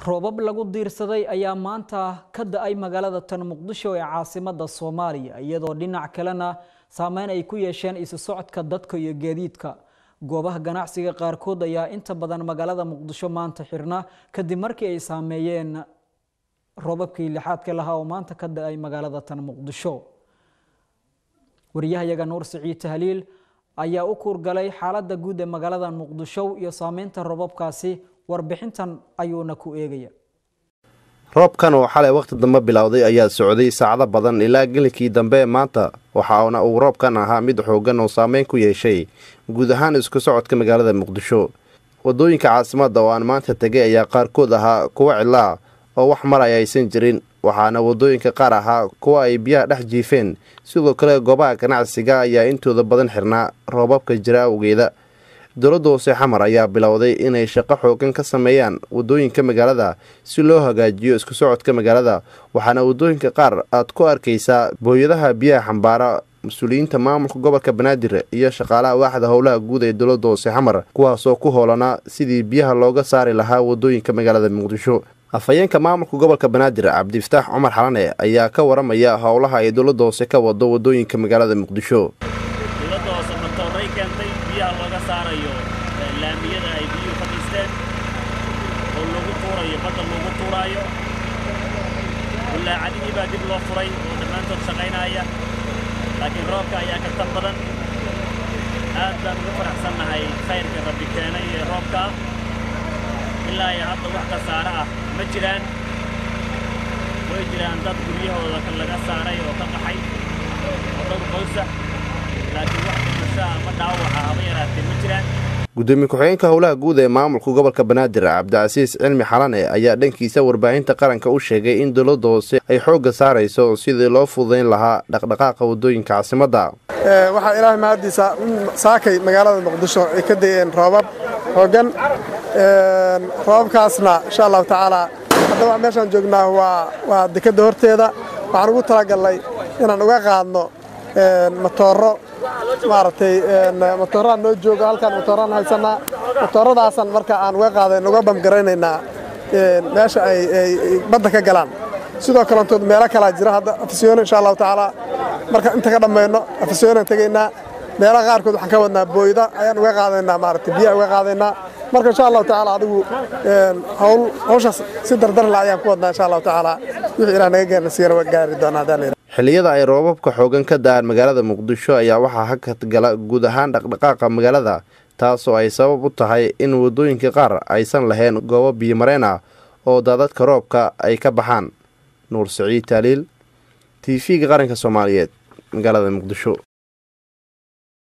roobab lagu diirsaday ayaa maanta ka da'ay magaalada tan Muqdisho ee caasimadda Soomaaliya iyadoo dhinac kalena saameyn ay ku yeesheen isu socodka dadka iyo gaadiidka goobaha ganacsiga qaarkood ayaa inta badan magaalada Muqdisho maanta xirna kadib markii ay saameeyeen roobabkii lixaadka lahaa oo maanta ka da'ay magaalada tan Muqdisho wariyahayaga Nuur Siciid Tahliil ayaa u kurgalay xaaladda guud ee magaalada Muqdisho iyo saameynta roobabkaasi warbixintan ayuuna ku eegaya roobkan oo xalay waqti dambe bilowday ayaa socday saacado badan ilaa gelinkii dambe maanta waxaana uu roobkan ahaa mid xoogan oo saameyn ku yeeshay guud ahaan isku socodka magaalada Muqdisho wadooyinka caasimadda oo aan maanta tagay ayaa qaarkood ahaa kuwa cilaa oo wax maray aysan jirin waxaana wadooyinka qaar ahaa kuwa ay biyaha dhex jiifeen sidoo kale goobaha ganacsiga ayaa intooda badan xirnaa roobabka jira awgeeda dowladda hoose xamar ayaa bilowday inay shaqo xoogan ka sameeyaan wadooyinka magaalada si loo hagaajiyo isku socodka magaalada waxaana wadooyinka qaar aad ku arkaysaa booyadaha biyaha xambaara mas-uuliyiinta maamulka gobolka Banaadir iyo shaqaalaha waaxda howlaha guud ee dowladda hoose xamar kuwaasoo ku hoolanaa sidii biyaha looga saari lahaa wadooyinka magaalada Muqdisho afayeenka maamulka gobolka Banaadir Cabdifataax Cumar Xalane ayaa ka waramaya howlaha ay dowladda hoose ka wado wadooyinka magaalada Muqdisho looga saarayo laamiyada ay biyo fadhiisteen oo lagu tuurayo badda lagu tuurayo wala cadii baa dib loo furay oo dhamaantood shaqeynaya laakiin roobka ayaa ka tan badan aad baan ugu faraxsanahay khayrka rabbi keenay ee roobka ilaa ay hadda wax ka saara ah ma jiraan way jiraan dad guryahooda laga saaray oo ka qaxay oo dad qoysa laakiin wax ma dhaawaca haba yaraatee ma jiraan gudoomiye ku-xigeenka howlaha guud ee maamulka gobolka Banaadir Cabdicasiis Cilmi Xalane ayaa dhankiisa warbaahinta qaranka u sheegay in dowladda hoose ay xoogga saarayso sidii loo fududeyn lahaa dhaqdhaqaaqa wadooyinka caasimadda waxa Ilaahay mahadiisa saakay magaalada Muqdisho ay ka deeyeen roobab xoogan roobkaasna insha Allah taala hadda wax meeshan joognaa waa dekada horteeda waxaan ugu talagalay inaan uga qaadno matooro maartay matooraan noo jooga halkan matooraan haysanaa matooradaasaan marka aan uga qaadeen uga bamgareynaynaa meesha ay badda ka galaan sidoo kale intood meelo kala jira hadda afisyoon insha Allah taala marka inta ka dhameeyno afisyoon tageynaa meelo qaarkood waxaan ka wadnaa booyada ayaan uga qaadaynaa maartay biyo uga qaadaynaa marka insha Allah taala adigu hawshaas si dardar la ayaan ku wadnaa insha Allah taala wixii Ilaahay naga gaarsiiyay waa gaari doonaa hadaan xilliyada ay roobabka xoogan ka da'aan magaalada Muqdisho ayaa waxaa hakad gala guud ahaan dhaqdhaqaaqa magaalada taasoo ay sabab u tahay in wadooyinka qaar aysan lahayn goobo biyo mareen ah oo daadadka roobka ay ka baxaan Nuur Siciid Tahliil TV-ga qaranka Soomaaliyeed magaalada Muqdisho